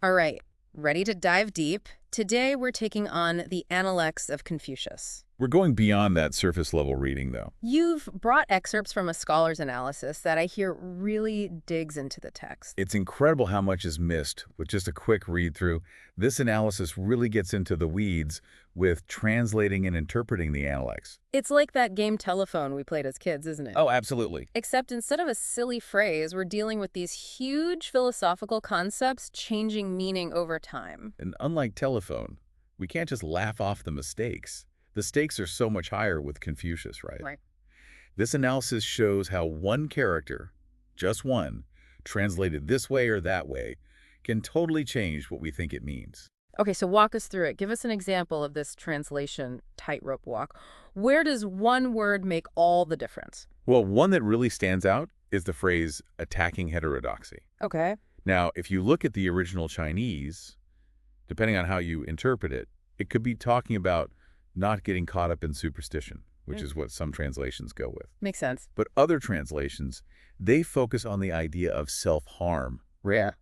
All right, ready to dive deep? Today we're taking on the analects of Confucius. We're going beyond that surface level reading, though. You've brought excerpts from a scholar's analysis that I hear really digs into the text. It's incredible how much is missed with just a quick read through. This analysis really gets into the weeds with translating and interpreting the analects. It's like that game Telephone we played as kids, isn't it? Oh, absolutely. Except instead of a silly phrase, we're dealing with these huge philosophical concepts changing meaning over time. And unlike telephone, we can't just laugh off the mistakes. The stakes are so much higher with Confucius, right? Right. This analysis shows how one character, just one, translated this way or that way, can totally change what we think it means. Okay, so walk us through it. Give us an example of this translation tightrope walk. Where does one word make all the difference? Well, one that really stands out is the phrase attacking heterodoxy. Okay. Now, if you look at the original Chinese, depending on how you interpret it, it could be talking about not getting caught up in superstition, which is what some translations go with. Makes sense. But other translations, they focus on the idea of self-harm Yeah.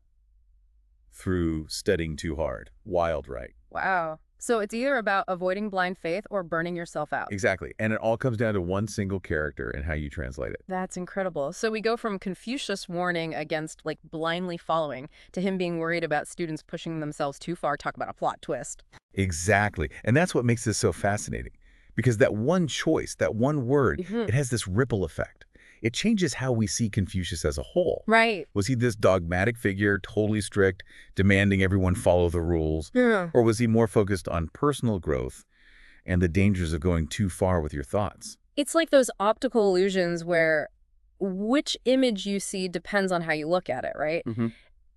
through studying too hard. Wild, right? Wow. So it's either about avoiding blind faith or burning yourself out. Exactly. And it all comes down to one single character and how you translate it. That's incredible. So we go from Confucius warning against like blindly following to him being worried about students pushing themselves too far. Talk about a plot twist. Exactly. And that's what makes this so fascinating. Because that one choice, that one word, Mhm. it has this ripple effect. It changes how we see Confucius as a whole. Right. Was he this dogmatic figure, totally strict, demanding everyone follow the rules? Yeah. Or was he more focused on personal growth and the dangers of going too far with your thoughts? It's like those optical illusions where which image you see depends on how you look at it, right? Mm-hmm.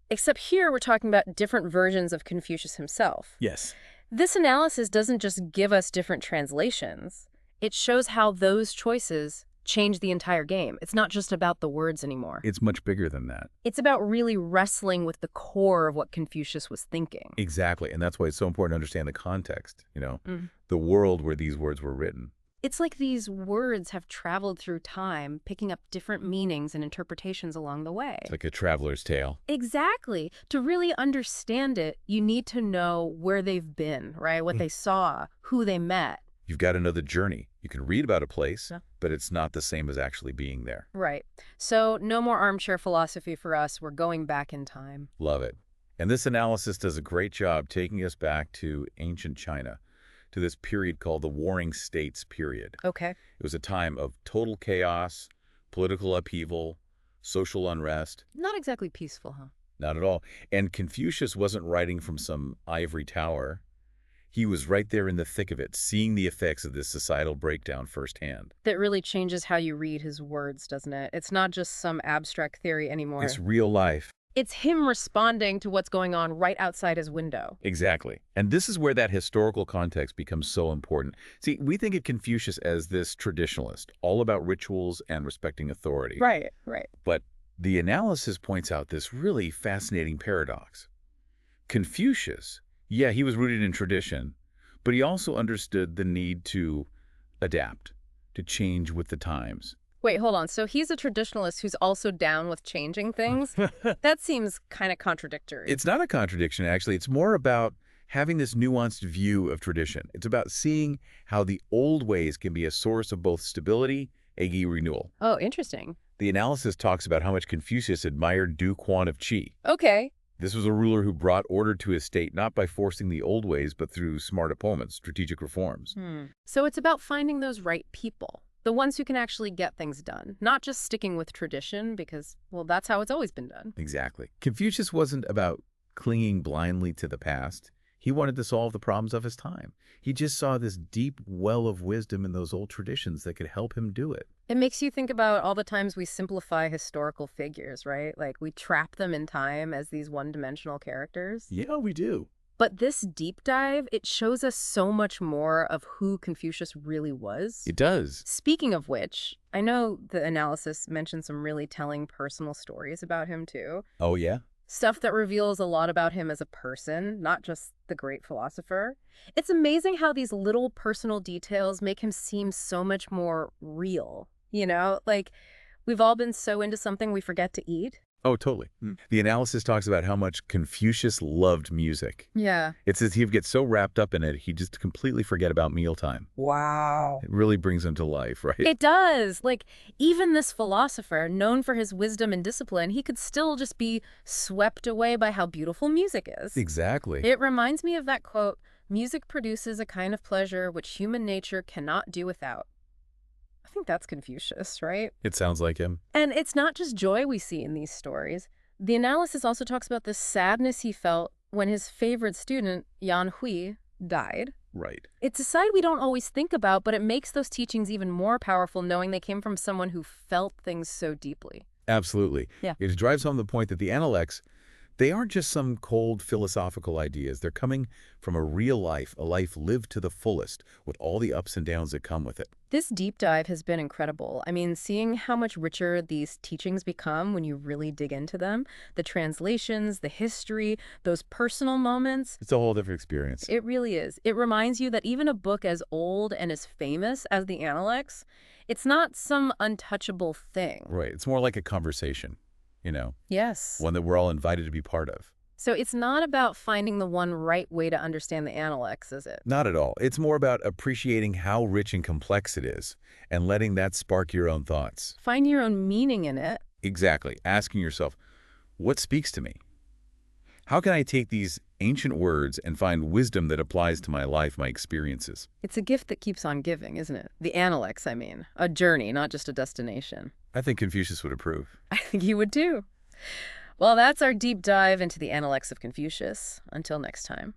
Except here we're talking about different versions of Confucius himself. Yes. This analysis doesn't just give us different translations. It shows how those choices change the entire game. It's not just about the words anymore. It's much bigger than that. It's about really wrestling with the core of what Confucius was thinking. Exactly. And that's why it's so important to understand the context, Mm. the world where these words were written. It's like these words have traveled through time, picking up different meanings and interpretations along the way. It's like a traveler's tale. Exactly. To really understand it, you need to know where they've been, right? What they saw, who they met. You've got to know the journey. You can read about a place, Yeah. but it's not the same as actually being there. Right. So no more armchair philosophy for us. We're going back in time. Love it. And this analysis does a great job taking us back to ancient China, to this period called the Warring States period. Okay. It was a time of total chaos, political upheaval, social unrest. Not exactly peaceful, huh? Not at all. And Confucius wasn't writing from some ivory tower. He was right there in the thick of it, seeing the effects of this societal breakdown firsthand. That really changes how you read his words, doesn't it? It's not just some abstract theory anymore. It's real life. It's him responding to what's going on right outside his window. Exactly. And this is where that historical context becomes so important. See, we think of Confucius as this traditionalist, all about rituals and respecting authority. Right, right. But the analysis points out this really fascinating paradox. Confucius, yeah, he was rooted in tradition, but he also understood the need to adapt, to change with the times. Wait, hold on. So he's a traditionalist who's also down with changing things? That seems kind of contradictory. It's not a contradiction, actually. It's more about having this nuanced view of tradition. It's about seeing how the old ways can be a source of both stability and renewal. Oh, interesting. The analysis talks about how much Confucius admired Du Quan of Qi. Okay. This was a ruler who brought order to his state not by forcing the old ways, but through smart opponents, strategic reforms. So it's about finding those right people, the ones who can actually get things done, not just sticking with tradition because, well, that's how it's always been done. Exactly. Confucius wasn't about clinging blindly to the past. He wanted to solve the problems of his time. He just saw this deep well of wisdom in those old traditions that could help him do it. It makes you think about all the times we simplify historical figures, right? Like we trap them in time as these one-dimensional characters. Yeah, we do. But this deep dive, it shows us so much more of who Confucius really was. It does. Speaking of which, I know the analysis mentioned some really telling personal stories about him too. Oh, yeah? Stuff that reveals a lot about him as a person, not just the great philosopher. It's amazing how these little personal details make him seem so much more real. You know, like we've all been so into something we forget to eat. Oh, totally. The analysis talks about how much Confucius loved music. Yeah. It's as he'd get so wrapped up in it, he'd just completely forget about mealtime. Wow. It really brings him to life, right? It does. Like, even this philosopher, known for his wisdom and discipline, he could still just be swept away by how beautiful music is. Exactly. It reminds me of that quote, "Music produces a kind of pleasure which human nature cannot do without." I think that's Confucius, right? It sounds like him. And it's not just joy we see in these stories. The analysis also talks about the sadness he felt when his favorite student, Yan Hui, died. Right. It's a side we don't always think about, but it makes those teachings even more powerful knowing they came from someone who felt things so deeply. Absolutely. Yeah. It drives home the point that the analects, they aren't just some cold philosophical ideas. They're coming from a real life, a life lived to the fullest, with all the ups and downs that come with it. This deep dive has been incredible. I mean, seeing how much richer these teachings become when you really dig into them, the translations, the history, those personal moments, It's a whole different experience. it really is. It reminds you that even a book as old and as famous as the Analects, it's not some untouchable thing. Right. It's more like a conversation, Yes. one that we're all invited to be part of. So it's not about finding the one right way to understand the Analects, is it? Not at all. It's more about appreciating how rich and complex it is and letting that spark your own thoughts. Find your own meaning in it. Exactly. Asking yourself, what speaks to me? How can I take these ancient words and find wisdom that applies to my life, my experiences? It's a gift that keeps on giving, isn't it? The Analects, I mean. A journey, not just a destination. I think Confucius would approve. I think you would too. Well, that's our deep dive into the Analects of Confucius. Until next time.